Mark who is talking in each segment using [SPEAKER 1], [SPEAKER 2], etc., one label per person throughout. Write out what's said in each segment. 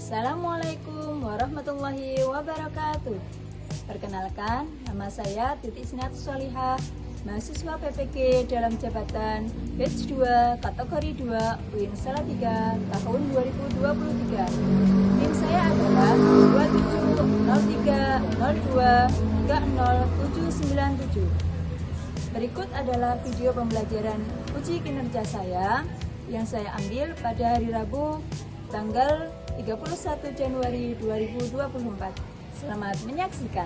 [SPEAKER 1] Assalamualaikum warahmatullahi wabarakatuh. Perkenalkan, nama saya Titi Sinatus Solihah, mahasiswa PPG dalam jabatan Batch 2 kategori 2 UIN Salatiga tahun 2023. NIM saya adalah 270302309797. Berikut adalah video pembelajaran uji kinerja saya yang saya ambil pada hari Rabu tanggal 31 Januari 2024. Selamat menyaksikan.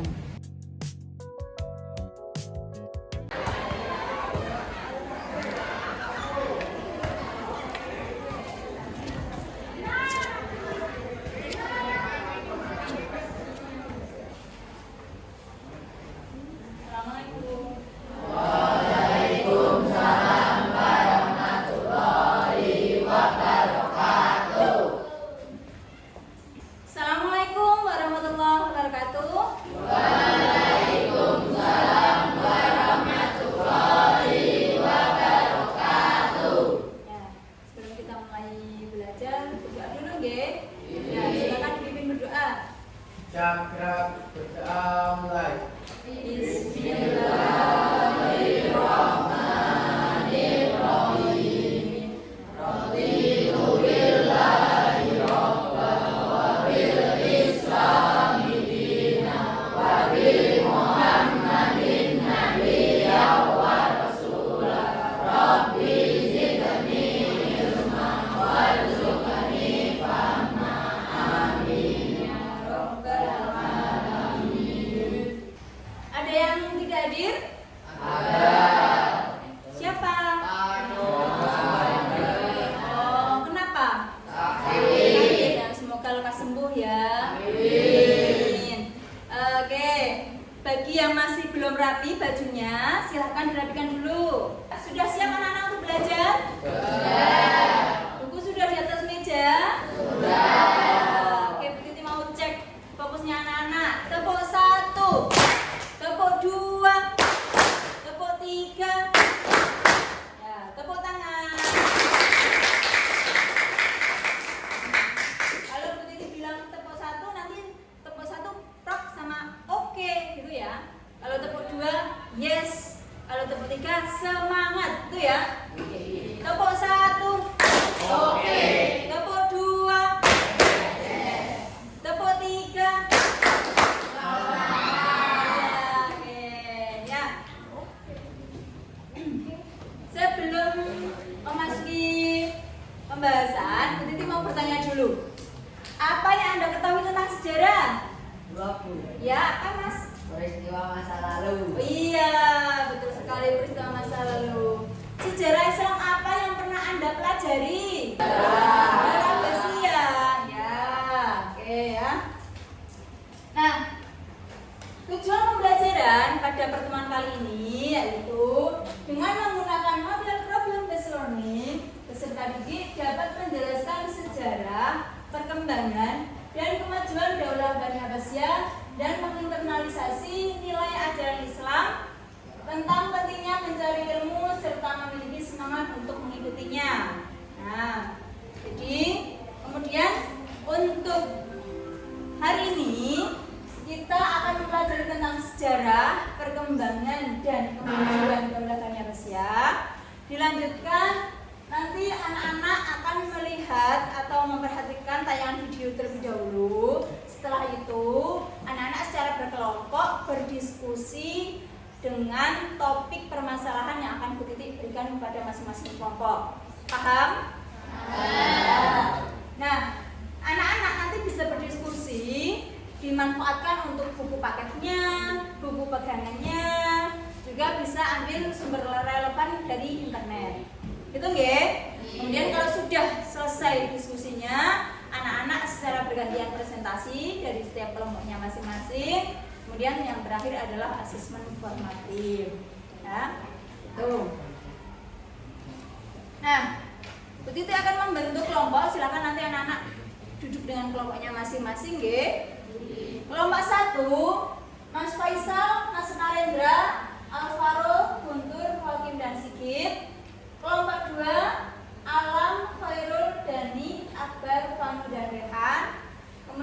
[SPEAKER 2] Cakra berdoa mulai.
[SPEAKER 3] Bismillahirrahmanirrahim. Raditu billahi rabban wa bil islami dinan wa bi Muhammadin nabiyyan wa rasulan. Rabbi zidni ilman warzuqni fahman. Amin ya rabbal alamin.
[SPEAKER 1] Ada yang tidak hadir?
[SPEAKER 3] Ada.
[SPEAKER 1] Siapa? Oh, kenapa?
[SPEAKER 3] Sakit.
[SPEAKER 1] Dan semoga lekas sembuh ya.
[SPEAKER 3] Amin.
[SPEAKER 1] Oke, bagi yang masih belum rapi bajunya, silahkan dirapikan dulu. Sudah siap anak-anak untuk belajar? Buku sudah di atas meja? Oke, Bu Titi mau cek fokusnya anak-anak. Tepuk 1, tepuk 2, tepuk 3. Ya, tepuk tangan. Kalau Bu Titi bilang tepuk 1, nanti tepuk 1 prok sama oke gitu ya. Kalau tepuk 2, yes. Kalau tepuk 3, semangat gitu ya. Tepuk 1,
[SPEAKER 3] Oke.
[SPEAKER 1] tepuk 2, tepuk 3. Oke, ya. Sebelum memasuki pembahasan, Bu Titi mau bertanya dulu. Apa yang Anda ketahui tentang sejarah?
[SPEAKER 3] 20.
[SPEAKER 1] Ya, apa Mas?
[SPEAKER 3] Peristiwa masa lalu.
[SPEAKER 1] Iya, betul sekali, peristiwa masa lalu. Sejarah Islam apa yang pernah Anda pelajari? Sejarah Abbasiyah. Ya, oke ya. Nah, tujuan pembelajaran pada pertemuan kali ini yaitu dengan menggunakan model problem based learning, peserta didik dapat menjelaskan sejarah, perkembangan, dan kemajuan Daulah Bani Abbasiyah dan menginternalisasi nilai ajaran Islam tentang pentingnya mencari ilmu serta memiliki semangat untuk mengikutinya. Nah, jadi kemudian untuk hari ini kita akan mempelajari tentang sejarah, perkembangan, dan kemajuan Daulah Bani Abbasiyah. Dilanjutkan nanti anak-anak akan melihat atau memperhatikan tayangan video terlebih dahulu. Setelah itu, anak-anak secara berkelompok berdiskusi dengan topik permasalahan yang akan Bu Titi berikan kepada masing-masing kelompok. Paham? Nah, anak-anak nanti bisa berdiskusi, dimanfaatkan untuk buku paketnya, buku pegangannya, juga bisa ambil sumber relevan dari internet. Gitu nggih? Kemudian kalau sudah selesai diskusinya, anak-anak secara bergantian presentasi dari setiap kelompoknya masing-masing. Kemudian yang terakhir adalah asesmen formatif. Ya. Tuh. Nah, Bu Titi akan membentuk kelompok. Silakan nanti anak-anak duduk dengan kelompoknya masing-masing, nggih. Kelompok 1, Mas Faisal, Mas Narendra, Alvaro, Guntur, Hakim dan Sigit. Kelompok 2, Alam, Khairul, Dani, Akbar, Fanu dan Rehan.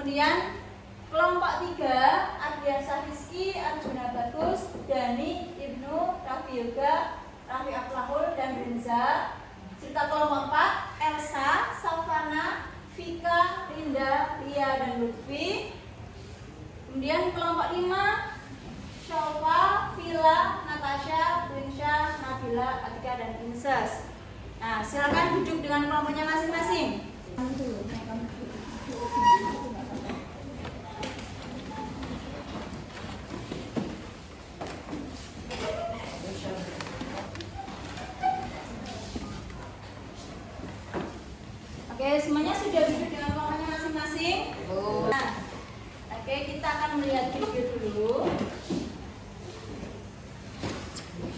[SPEAKER 1] kemudian kelompok 3 Ardian Rizky, Arjuna Bagus, Dani, Ibnu, Raffi Yoga, Raffi Aflahul, dan Rinza. Serta kelompok 4 Elsa, Savana, Vika, Rinda, Lia, dan Lutfi. Kemudian kelompok 5 Syofa, Vila, Natasha, Winsha, Nabila, Atika, dan Insas. Nah, silakan duduk dengan kelompoknya masing-masing. Oke, semuanya sudah duduk dengan kelompoknya masing-masing? Nah, oke, kita akan melihat video dulu.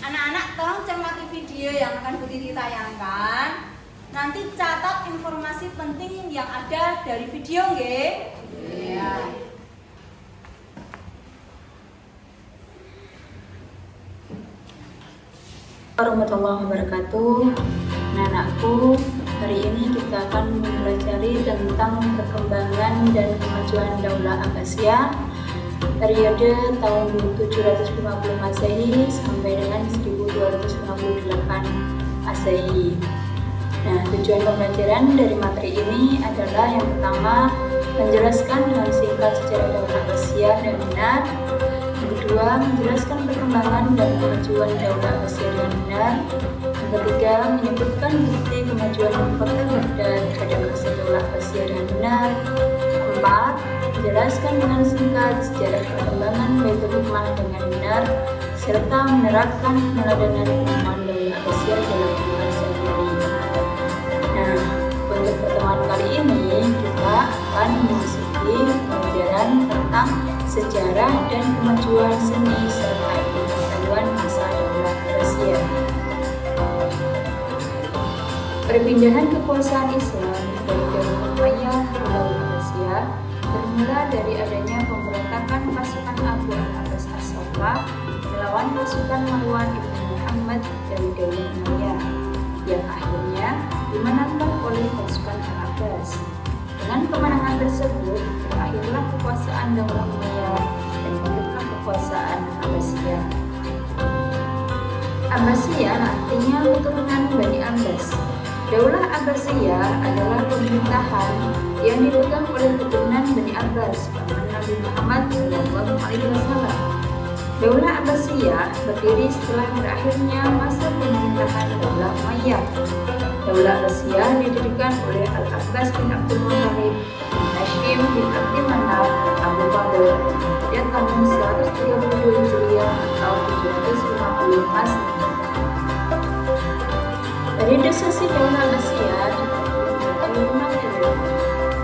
[SPEAKER 1] Anak-anak tolong cermati video yang akan Bu Titi tayangkan. Nanti catat informasi penting yang ada dari video, nggih? Iya.
[SPEAKER 4] Warahmatullahi wabarakatuh. Anak-anakku, hari ini kita akan mempelajari tentang perkembangan dan kemajuan Daulah Abbasiyah periode tahun 750 Masehi sampai dengan 1258 Masehi. Nah, tujuan pembelajaran dari materi ini adalah yang pertama, menjelaskan dengan singkat sejarah Daulah Abbasiyah dan benar. Yang kedua, menjelaskan perkembangan dan kemajuan Daulah Abbasiyah dengan benar. Yang ketiga, menyebutkan bukti kemajuan yang fakta terhadap masa Daulah Abbasiyah dengan benar. Keempat, menjelaskan dengan singkat sejarah perkembangan Baitul Hikmah dengan benar, serta menerapkan peneladanan ilmuwan Daulah Abbasiyah dalam kehidupan sehari-hari. Nah, untuk pertemuan kali ini kita akan memasuki pembelajaran tentang sejarah dan kemajuan seni serta pengetahuan masa Daulah Abbasiyah. Perpindahan kekuasaan Islam dari Daulah Umayyah ke Daulah Abbasiyah bermula dari adanya pemberontakan pasukan Abu al-Abbas as-Saffah melawan pasukan Marwan ibn Muhammad dari Daulah Umayyah yang akhirnya dimenangkan oleh pasukan al-Abbas. Dengan kemenangan tersebut, berakhirlah kekuasaan Daulah Umayyah dan hiduplah kekuasaan Abbasiyah. Abbasiyah artinya keturunan Bani Abbas. Daulah Abbasiyah adalah pemerintahan yang dipegang oleh keturunan Bani Abbas paman Nabi Muhammad SAW. Daulah Abbasiyah berdiri setelah berakhirnya masa pemerintahan Daulah Umayyah. Daulah Abbasiyah didirikan oleh Al-Abbas bin Abdul Muttalib, Hashim bin Abdi Manaf, Abu Bakar pada tahun 132 Hijriah atau 750 Masehi. Periode suksesi Daulah Abbasiyah dibagi 5 periode.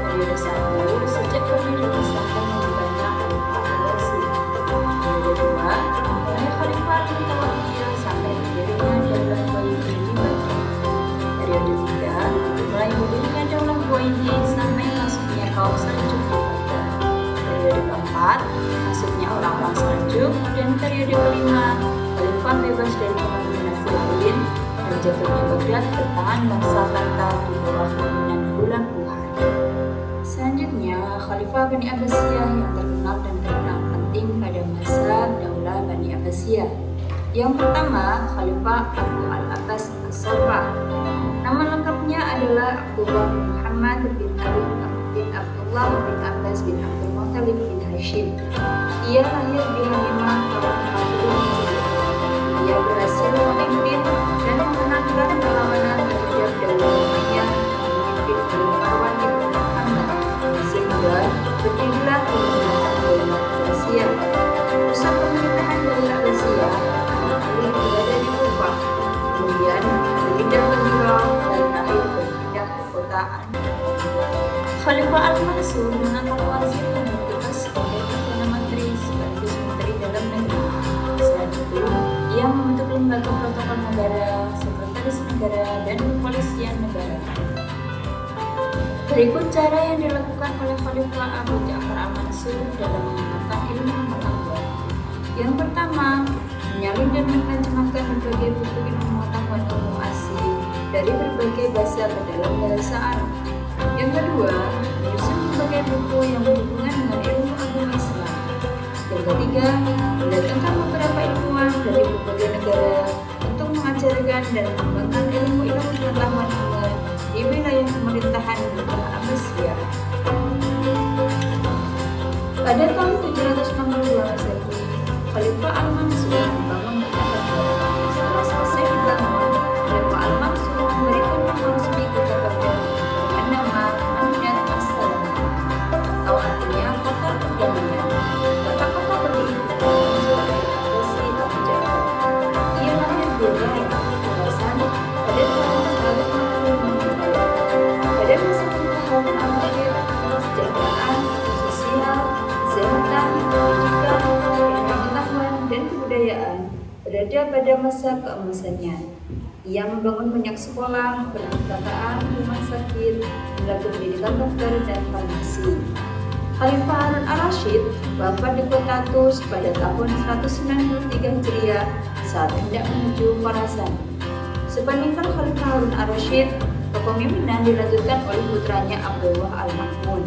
[SPEAKER 4] Periode 1 sejak berdiri Islam membanyak Khalifah Abbasi. Periode 2 mulai Khalifah Al-Mutawakkil sampai berdirinya Daulah Buwayyid di Baghdad. Periode 3 mulai berdirinya Daulah Buwayyid sampai masuknya kaum Seljuk di Baghdad. Periode keempat masuknya orang-orang Seljuk, dan periode kelima Khalifah bebas dari pengaruh dinasti lain dan jatuhnya Baghdad ke tangan bangsa Tatar di bawah pimpinan Hulagu Khan. Selanjutnya, Khalifah Bani Abbasiyah yang terkenal dan terkenal penting pada masa Daulah Bani Abbasiyah. Yang pertama, Khalifah Abu al-Abbas as-Saffah. Nama lengkapnya adalah Abdullah bin Muhammad bin Ali bin Abdullah bin Abbas bin Abdul Muttalib bin Hashim. Ia lahir di Halimah tahun 40 Ia berhasil memimpin dan memenangkan perlawanan terhadap Daulah Umayyah yang dipimpin oleh Marwan ibn Muhammad, sehingga berdirilah pemerintahan Daulah Abbasiyah. Pusat pemerintahan Daulah Abbasiyah berada di Kufah, kemudian berpindah ke Hira dan terakhir berpindah ke kota An. Khalifah Al-Mansur mengangkat wazir yang bertugas sebagai Perdana Menteri sekaligus Menteri Dalam Negeri. Selain itu, ia membentuk lembaga protokol negara, sekretaris negara, dan kepolisian negara. Berikut cara yang dilakukan oleh Khalifah Abu Ja'far Al-Mansur dalam mengembangkan ilmu pengetahuan. Yang pertama, menyalin dan menerjemahkan berbagai buku ilmu pengetahuan umum asing dari berbagai bahasa ke dalam bahasa Arab. Yang kedua, menyusun berbagai buku yang berhubungan ketiga, mendatangkan beberapa ilmuwan dari berbagai negara untuk mengajarkan dan mengembangkan ilmu-ilmu pengetahuan umum di wilayah pemerintahan Khalifah Abbasiyah. Pada tahun 762 Masehi, Khalifah Al-Mansur membangun kota Baghdad. Setelah selesai dibangun, Khalifah Al-Mansur memberikan nama resmi kota Baghdad dengan nama Madinat As-Salam, atau artinya kota perdamaian. Kota-kota berdiri sebagai Abbasi Abu Ja'far. Ia lahir di wilayah Khurasan pada tahun 155 Hijriah. Pada masa pemerintahan Al-Bashir, kesejahteraan sosial, kesehatan, pendidikan, pengetahuan, dan kebudayaan berada pada masa keemasannya. Ia membangun banyak sekolah, perpustakaan, rumah sakit, lembaga pendidikan dokter, dan farmasi. Khalifah Harun al-Rashid wafat di kota Tus pada tahun 193 Hijriah saat hendak menuju Khorasan. Sepeninggal Khalifah Harun al-Rashid, kepemimpinan dilanjutkan oleh putranya Abdullah al-Ma'mun.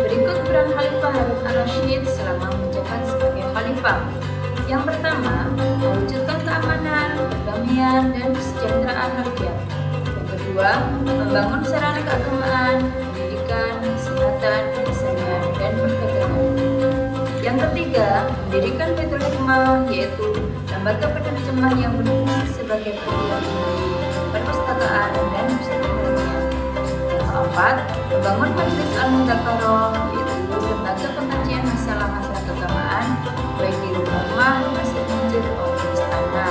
[SPEAKER 4] Berikut peran Khalifah Harun al-Rashid selama menjabat sebagai khalifah. Yang pertama, mewujudkan keamanan, perdamaian, dan kesejahteraan rakyat. Yang kedua, membangun sarana keagamaan, pendidikan, kesehatan, kesenian, dan perdagangan. Yang ketiga, mendirikan Baitul Hikmah, yaitu lembaga penerjemah yang berfungsi sebagai perguruan tinggi, perpustakaan, dan pusat penelitian. Yang keempat, membangun Majelis Al-Mudzakarah, yaitu lembaga pengkajian masalah-masalah keagamaan, baik di rumah, masjid, maupun istana.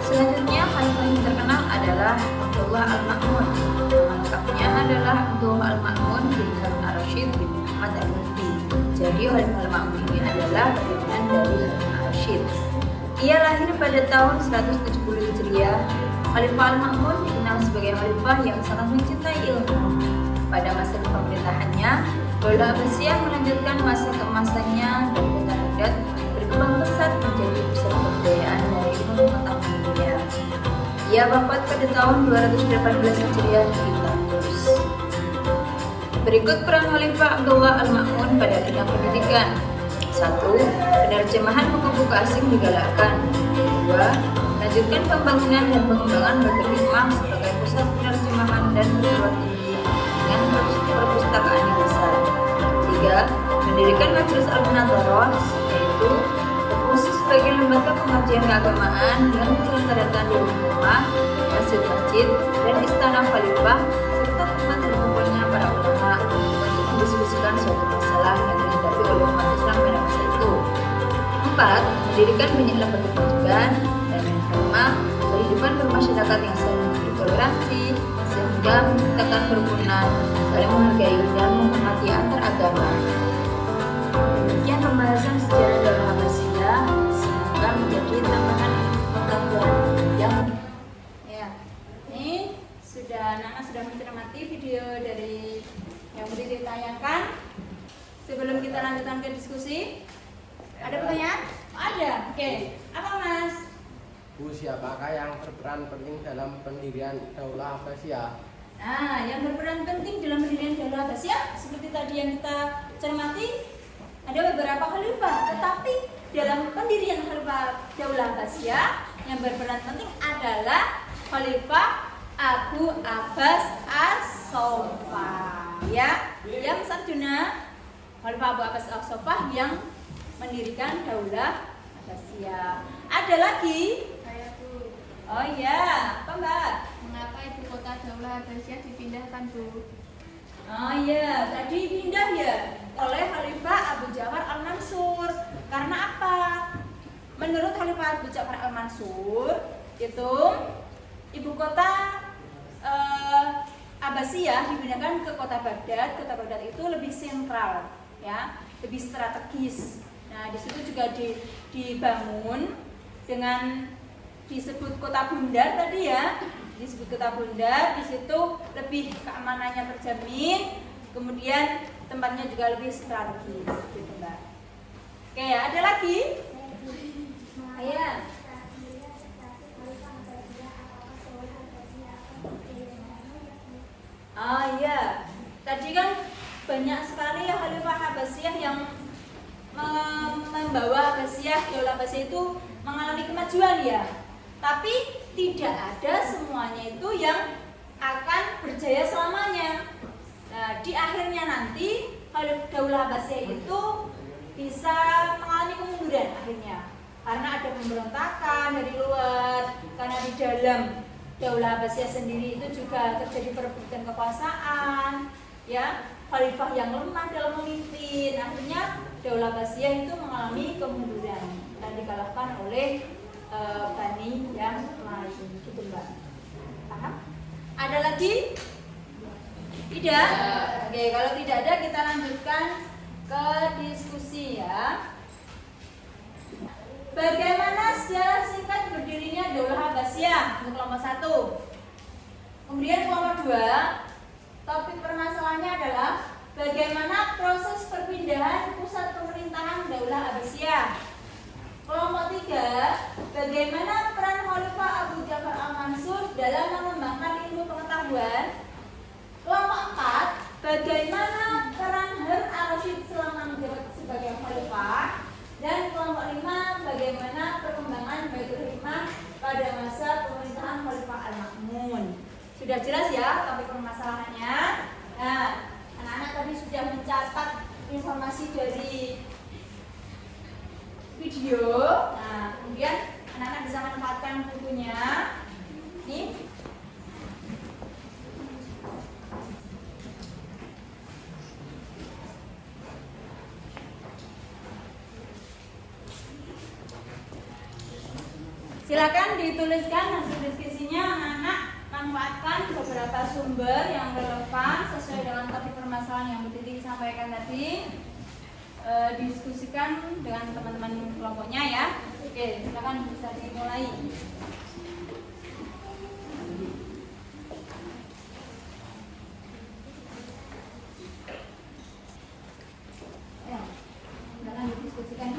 [SPEAKER 4] Selanjutnya, khalifah yang terkenal adalah Abdullah al-Ma'mun. Nama lengkapnya adalah Abdullah al-Ma'mun bin Harun al-Rashid bin Muhammad al-Mufti. Jadi Khalifah al-Ma'mun ini adalah keturunan dari Harun al-Rashid. Ia lahir pada tahun 170 Hijriah. Khalifah al-Ma'mun dikenal sebagai khalifah yang sangat mencintai ilmu. Pada masa pemerintahannya, Daulah Abbasiyah melanjutkan masa keemasannya dan kota Baghdad berkembang pesat menjadi pusat kebudayaan dari ilmu pengetahuan dunia. Ia wafat pada tahun 218 Hijriah di Tartus. Berikut peran Khalifah Abdullah al-Ma'mun pada bidang pendidikan. 1. Penerjemahan buku-buku asing digalakkan. 2. Melanjutkan pembangunan dan pengembangan Baitul Hikmah sebagai pusat penerjemahan dan perguruan tinggi dengan perpustakaan yang besar. 3. Mendirikan Majelis Al-Munadharah, yaitu berfungsi sebagai lembaga pengajian keagamaan yang diselenggarakan di rumah, masjid-masjid, dan istana khalifah, serta tempat berkumpulnya para ulama untuk mendiskusikan suatu masalah yang dihadapi oleh umat Islam pada masa itu. 4. Mendirikan banyak lembaga pendidikan, dan yang kelima, kehidupan bermasyarakat yang saling bertoleransi sehingga menciptakan kerukunan, saling menghargai dan menghormati antar agama. Demikian pembahasan sejarah Daulah Abbasiyah, semoga menjadi tambahan pengetahuan yang
[SPEAKER 1] Ini anak-anak sudah mencermati video dari yang sudah ditayangkan. Sebelum kita lanjutkan ke diskusi, ada pertanyaan? Oh, ada. Oke. Apa Mas?
[SPEAKER 2] Bu, siapakah yang berperan penting dalam pendirian Daulah Abbasiyah?
[SPEAKER 1] Nah, yang berperan penting dalam pendirian Daulah Abbasiyah seperti tadi yang kita cermati, ada beberapa khalifah, tetapi dalam pendirian Khalifah Daulah Abbasiyah yang berperan penting adalah Khalifah Abu Abbas As-Saffah. Ya, yang Sarjuna Khalifah Abu Abbas As-Saffah yang mendirikan Daulah Abbasiyah. Ada lagi?
[SPEAKER 5] Saya Bu,
[SPEAKER 1] Oh iya, apa Mbak?
[SPEAKER 5] mengapa ibu kota Daulah Abbasiyah dipindahkan Bu?
[SPEAKER 1] Oh iya, tadi pindah ya oleh Khalifah Abu Ja'far Al-Mansur. Karena apa? Menurut Khalifah Abu Ja'far Al-Mansur itu ibu kota Abbasiyah dipindahkan ke kota Baghdad. Kota Baghdad itu lebih sentral, ya, lebih strategis. Nah, di situ juga dibangun dengan disebut kota bundar tadi ya, disebut kota bundar. Di situ lebih keamanannya terjamin, kemudian tempatnya juga lebih strategis, gitu Mbak. Oke, ya, ada lagi? Ayah. Oh iya, tadi kan banyak sekali ya Khalifah Abbasiyah yang membawa Abbasiyah, Daulah Abbasiyah itu mengalami kemajuan ya. Tapi tidak ada semuanya itu yang akan berjaya selamanya. Nah, di akhirnya nanti Daulah Abbasiyah itu bisa mengalami kemunduran akhirnya. Karena ada pemberontakan dari luar, karena di dalam Daulah Abbasiyah sendiri itu juga terjadi perebutan kekuasaan, ya, khalifah yang lemah dalam memimpin. Akhirnya Daulah Abbasiyah itu mengalami kemunduran dan dikalahkan oleh Bani yang lain, gitu Mbak. Paham? Ada lagi? Tidak? Oke, kalau tidak ada kita lanjutkan ke diskusi ya. Bagaimana sejarah singkat berdirinya Daulah Abbasiyah untuk kelompok 1. Kemudian kelompok 2, topik permasalahannya adalah bagaimana proses perpindahan pusat pemerintahan Daulah Abbasiyah. Kelompok 3, bagaimana peran Khalifah Abu Ja'far Al-Mansur dalam mengembangkan ilmu pengetahuan. Kelompok 4, bagaimana peran Harun al-Rasyid selama menjabat sebagai khalifah. Dan kelompok 5, bagaimana perkembangan Baitul Hikmah pada masa pemerintahan Khalifah Al-Ma'mun. Sudah jelas ya topik permasalahannya. Nah, anak-anak tadi sudah mencatat informasi dari video. Nah, kemudian anak-anak bisa manfaatkan bukunya. Nih. Silakan dituliskan hasil diskusinya, anak-anak manfaatkan beberapa sumber yang relevan sesuai dengan topik permasalahan yang Bu Titi sampaikan tadi. Diskusikan dengan teman-teman kelompoknya ya. Oke, silakan bisa dimulai. Ya, silakan didiskusikan.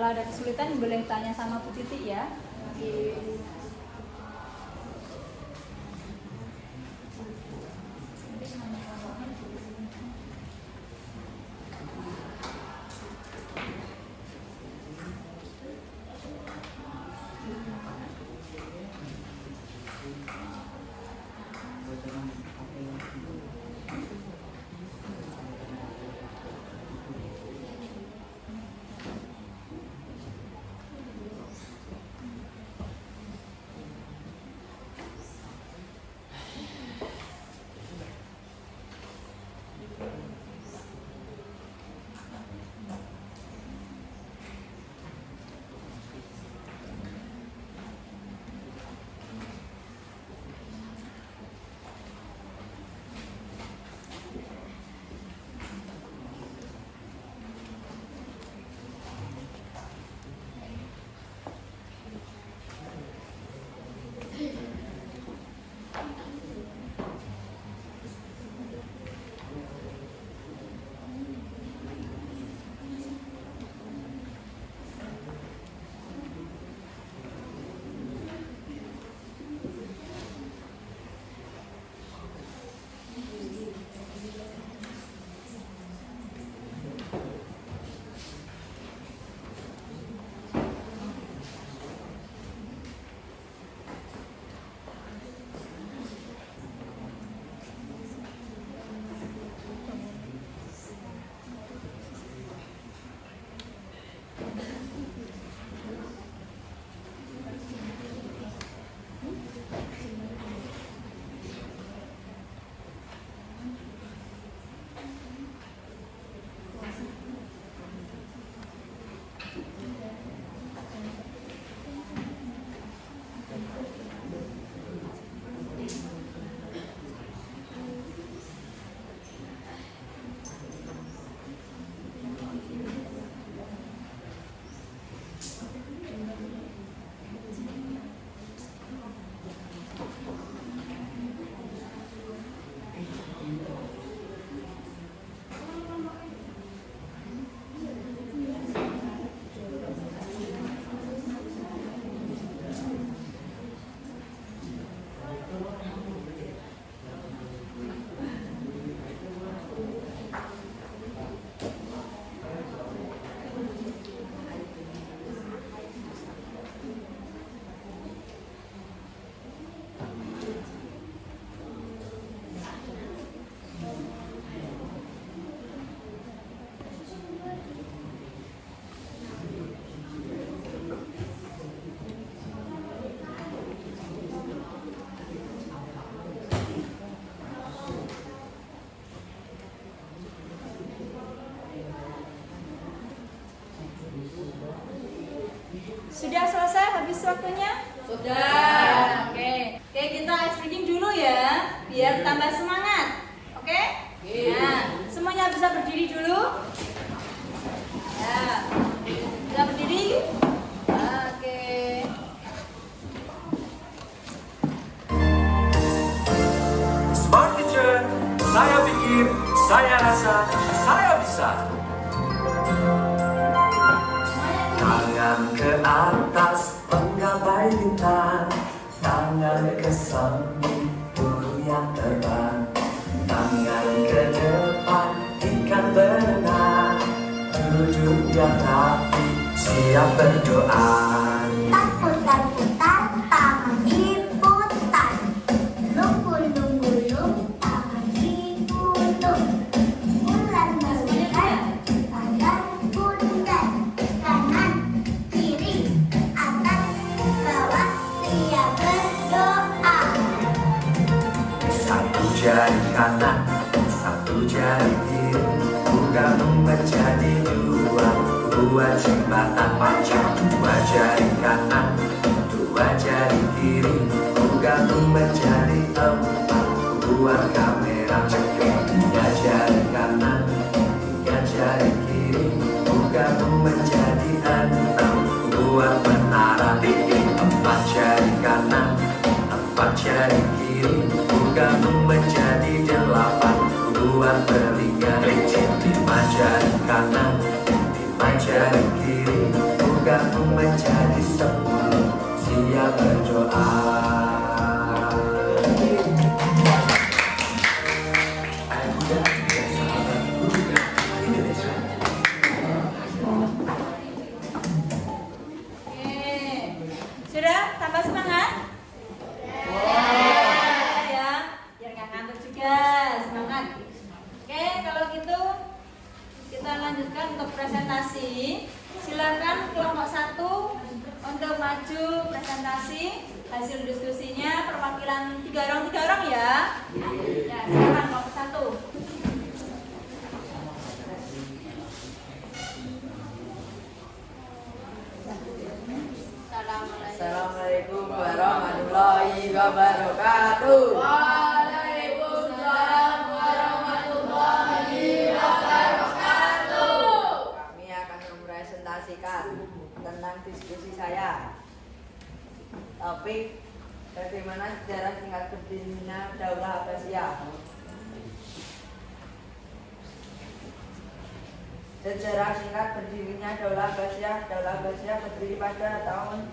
[SPEAKER 1] Kalau ada kesulitan boleh tanya sama Bu Titi ya. Sudah selesai habis waktunya?
[SPEAKER 3] Sudah.
[SPEAKER 1] Oke, kita ice breaking dulu ya, biar tambah semangat. Oke? Nah, semuanya bisa berdiri dulu. Ya, bisa berdiri. Oke.
[SPEAKER 6] Smart teacher, saya pikir, saya rasa, saya bisa. Tangan ke atas, menggapai bintang. Tangan ke samping, burung yang terbang. Tangan ke depan, ikan berenang. Duduk yang rapi, siap berdoa.
[SPEAKER 7] Putar-putar, tangan diputar. Lunggu-lunggu-lung, tangan digulung. Bulan berlipat, tangan bundar. Kanan, kiri, atas, bawah, siap berdoa.
[SPEAKER 6] Satu jari kanan, satu jari kiri, gabung menjadi dua. Dua jembatan panjang, dua jari kanan, dua jari kiri, gabung menjadi empat. Buat kamera cepat, tiga jari kanan, tiga jari kiri, gabung menjadi enam. Buat menara tinggi, empat jari kanan, empat jari kiri, gabung menjadi delapan. Buat telinga licin, lima jari kanan, lima jari kiri, berdoa. Anak muda dan sahabatku Indonesia.
[SPEAKER 1] Sudah tambah semangat? Ya, biar nggak ngantuk juga, semangat. Oke, kalau gitu kita lanjutkan untuk presentasi. Silakan kelompok 1 untuk maju presentasi hasil diskusinya, perwakilan 3 orang ya. Ya, silakan kelompok 1.
[SPEAKER 3] Assalamualaikum warahmatullahi wabarakatuh. Waalaikumsalam warahmatullahi wabarakatuh. Kami akan mempresentasikan tentang diskusi saya. Topik bagaimana sejarah singkat berdirinya Daulah Abbasiyah. Sejarah singkat berdirinya Daulah Abbasiyah. Daulah Abbasiyah berdiri pada tahun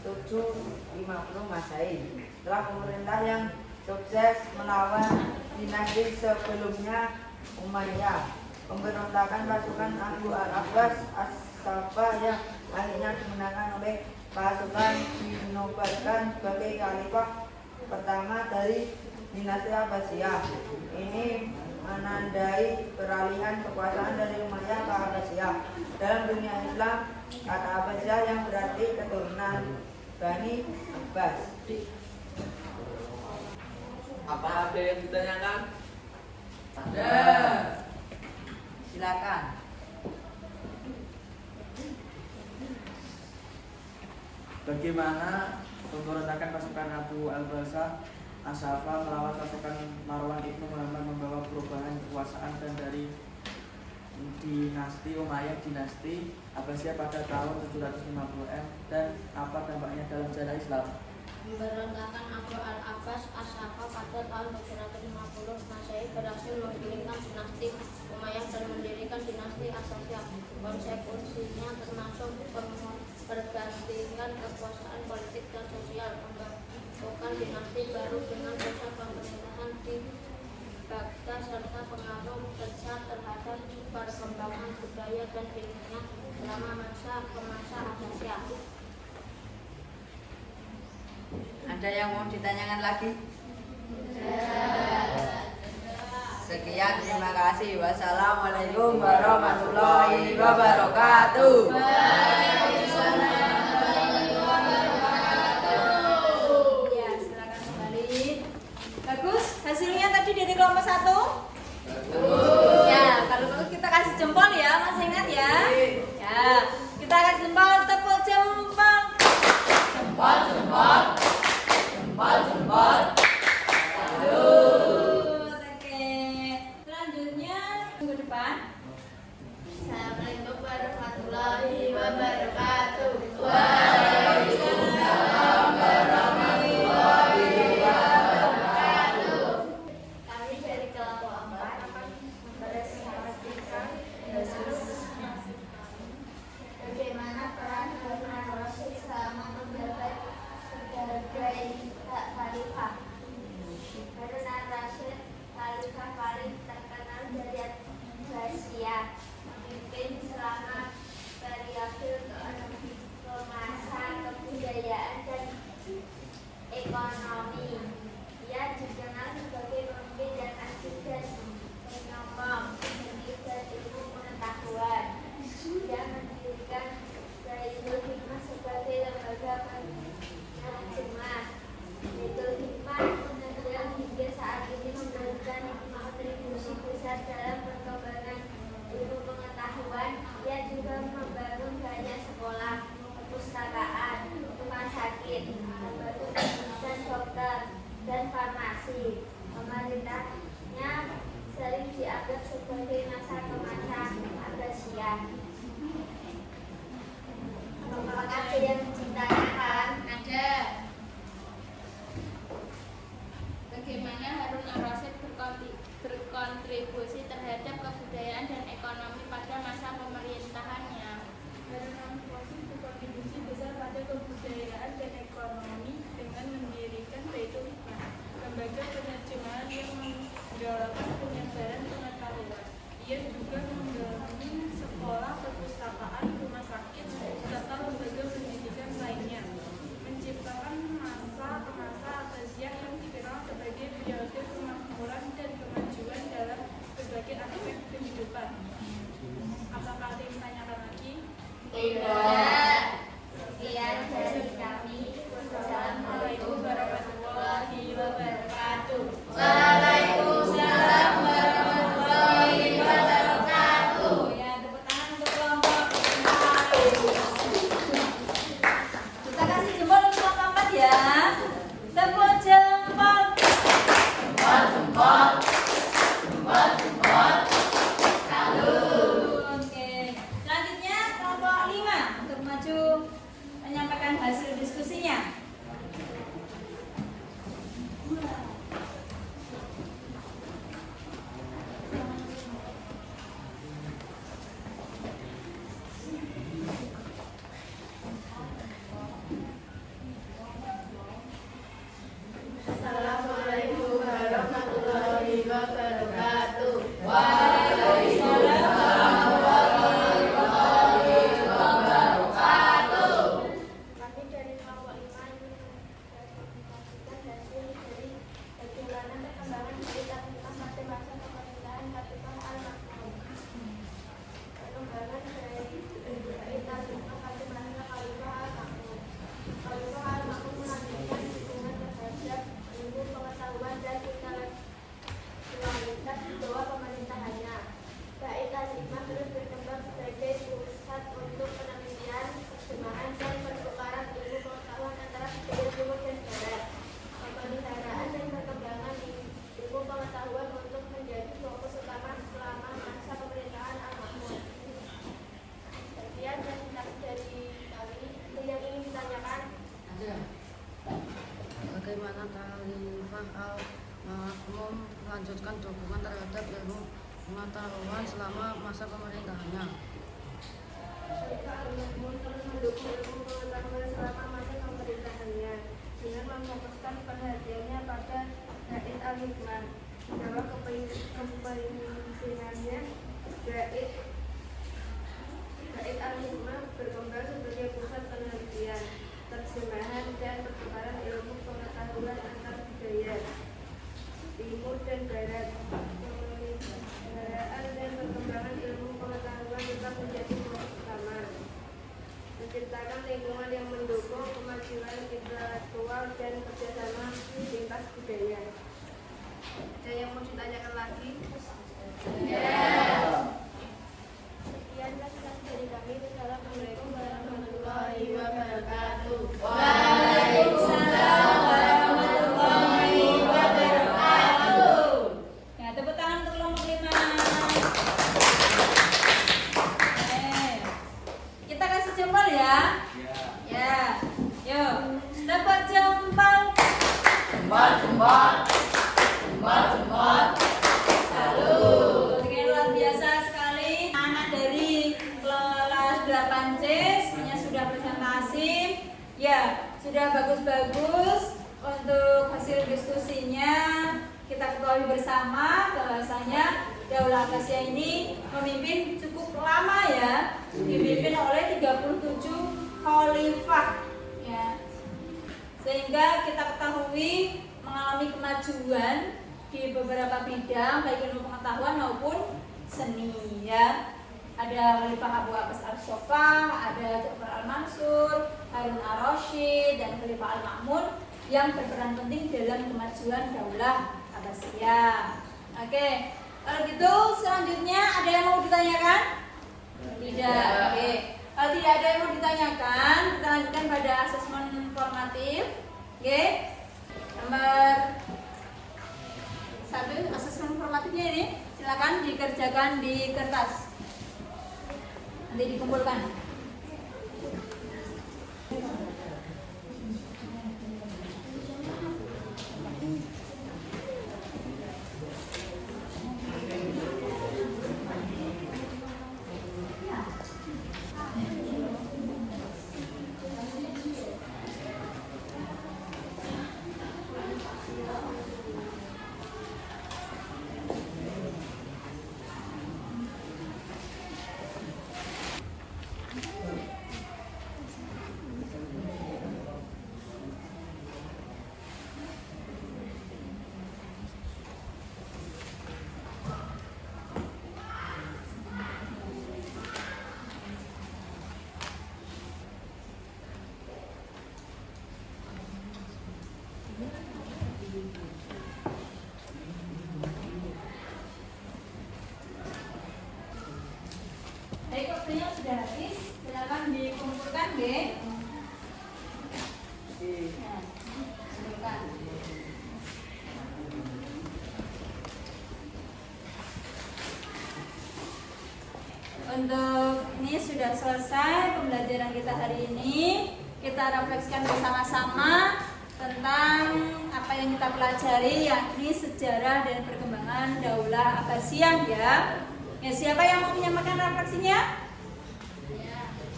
[SPEAKER 3] 750 Masehi. Setelah pemerintah yang sukses melawan dinasti sebelumnya Umayyah, pemberontakan pasukan Abu al-Abbas as-Saffah yang akhirnya dimenangkan oleh pasukan dinobatkan sebagai khalifah pertama dari dinasti Abbasiyah. Ini menandai peralihan kekuasaan dari Umayyah ke Abbasiyah. Dalam dunia Islam, kata Abbasiyah yang berarti keturunan Bani Abbas. Apa ada yang ditanyakan? Ada. Silakan.
[SPEAKER 8] Bagaimana pemberontakan pasukan Abu al-Abbas as-Saffah melawan pasukan Marwan Ibnu Muhammad membawa perubahan kekuasaan dan dari dinasti Umayyah dinasti Abbasiyah pada tahun 750 dan apa dampaknya dalam sejarah Islam?
[SPEAKER 7] Pemberontakan Abu al-Abbas as-Saffah pada tahun 750 Masehi berhasil menggulingkan dinasti Umayyah dan mendirikan dinasti Abbasiyah. Konsekuensinya termasuk pergantian kekuasaan politik dan sosial, pembentukan dinasti baru dengan pusat pemerintahan di Baghdad serta pengaruh besar terhadap perkembangan budaya dan ilmunya selama masa Abbasiyah.
[SPEAKER 3] Ada yang mau ditanyakan lagi? Sekian, terima kasih. Wassalamualaikum warahmatullahi wabarakatuh.
[SPEAKER 1] Ya, silakan kembali. Bagus, hasilnya tadi dari kelompok 1. Ya, kalau bagus kita kasih jempol ya, masih ingat ya? Ya, kita kasih jempol, tepuk jempol.
[SPEAKER 3] Jempol, jempol, jempol, jempol.
[SPEAKER 1] Salut. Oke, selanjutnya minggu depan.
[SPEAKER 7] Assalamualaikum warahmatullahi wabarakatuh.
[SPEAKER 3] Waalaikumsalam warahmatullahi wabarakatuh.
[SPEAKER 7] Kami dari kelompok 4 mempresentasikan bagaimana peran Harun Rasyid selama menjabat sebagai khalifah. Harun Rasyid khalifah paling terkenal dari Abbasiyah, memimpin selama periode keemasan kebudayaan dan ekonomi. Ia dikenal sebagai pemimpin yang asik dan penyokong seni dan ilmu pengetahuan. Ia mendirikan Baitul Hikmah sebagai lembaga penerjemah. Baitul Hikmah yang hingga saat ini memberikan kontribusi besar dalam perkembangan ilmu pengetahuan. Ia juga membangun banyak sekolah, perpustakaan, rumah sakit, lembaga pendidikan dokter, dan farmasi. Pemerintahnya sering dianggap sebagai masa kemasan Abbasiyah.
[SPEAKER 9] bagaimana Khalifah al-Ma'mun melanjutkan dukungan terhadap ilmu pengetahuan selama masa pemerintahannya.
[SPEAKER 7] Khalifah al-Ma'mun terus mendukung ilmu pengetahuan selama masa pemerintahannya dengan memfokuskan perhatiannya pada Gaid al-Hikmah. Di bawah kepemimpinannya, Gaid al-Hikmah berkembang sebagai pusat penelitian, terjemahan dan pertukaran ilmu pengetahuan antar budaya timur dan barat. Pemeliharaan dan perkembangan ilmu pengetahuan tetap menjadi fokus utama. Menciptakan lingkungan yang mendukung kemajuan intelektual dan kerjasama lintas budaya. Ada yang mau ditanyakan lagi? Sekian nasihat dari kami. Wassalamualaikum warahmatullahi wabarakatuh.
[SPEAKER 1] Waalaikumsalam warahmatullahi wabarakatuh. Ya, tepuk tangan untuk kelompok 5. Kita kasih jempol ya. Ya. Yuk, dapat jempol.
[SPEAKER 3] Jempol.
[SPEAKER 1] Salut. Oke, luar biasa sekali. Anak dari kelas 8C semuanya sudah presentasi. Ya, sudah bagus-bagus untuk hasil diskusinya. Kita ketahui bersama bahwasanya Daulah Abbasiyah ini memimpin cukup lama ya. Dipimpin oleh 37 khalifah ya. Sehingga kita ketahui mengalami kemajuan di beberapa bidang baik ilmu pengetahuan maupun seni ya. Ada Khalifah Abu Abbas Al-Sofah, ada Ja'far Al-Mansur, Harun Ar-Rasyid, dan Khalifah Al-Ma'mun yang berperan penting dalam kemajuan Daulah Abbasiyah. Oke, kalau gitu selanjutnya ada yang mau ditanyakan? Tidak. Oke. Kalau tidak ada yang mau ditanyakan, kita lanjutkan pada asesmen formatif. Oke. Nomor 1 asesmen formatifnya ini silakan dikerjakan di kertas. Nanti dikumpulkan. Baik, waktunya sudah habis. Silakan dikumpulkan, B. Ya, kumpulkan. Untuk ini sudah selesai pembelajaran kita hari ini. Kita refleksikan bersama-sama tentang apa yang kita pelajari, yakni sejarah dan perkembangan Daulah Abbasiyah ya. Ya, siapa yang mau menyampaikan refleksinya?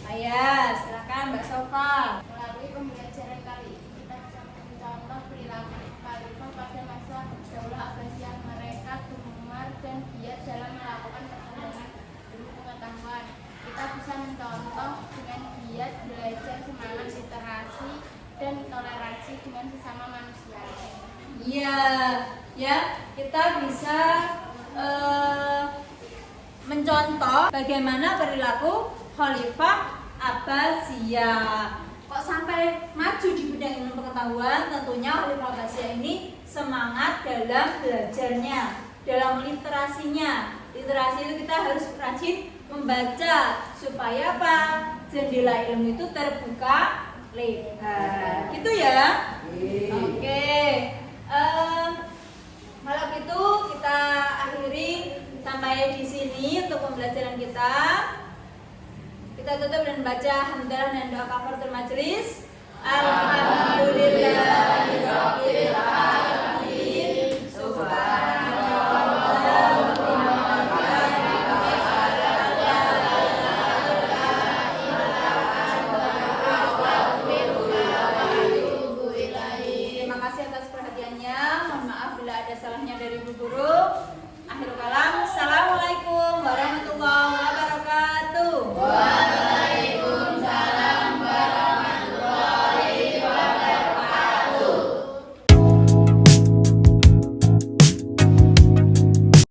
[SPEAKER 1] Ayah, silakan Mbak Sofa.
[SPEAKER 5] Melalui pembelajaran kali ini kita bisa mencontoh perilaku khalifah pada masa Daulah Abbasiyah. Mereka gemar dan giat dalam melakukan perkembangan ilmu pengetahuan. Kita bisa mencontoh dengan giat belajar semangat literasi dan toleransi dengan sesama manusia.
[SPEAKER 1] Iya, ya kita bisa mencontoh bagaimana perilaku Khalifah Abbasiyah. Kok sampai maju di bidang ilmu pengetahuan? Tentunya Khalifah Abbasiyah ini semangat dalam belajarnya, dalam literasinya. Literasi itu kita harus rajin membaca supaya apa? Jendela ilmu itu terbuka lebar. Gitu ya? Oke. Kalau gitu kita akhiri sampai di sini untuk pembelajaran kita. Kita tutup dan baca hamdalah dan doa kafaratul majelis. Alhamdulillahirabbil dari Bu Guru.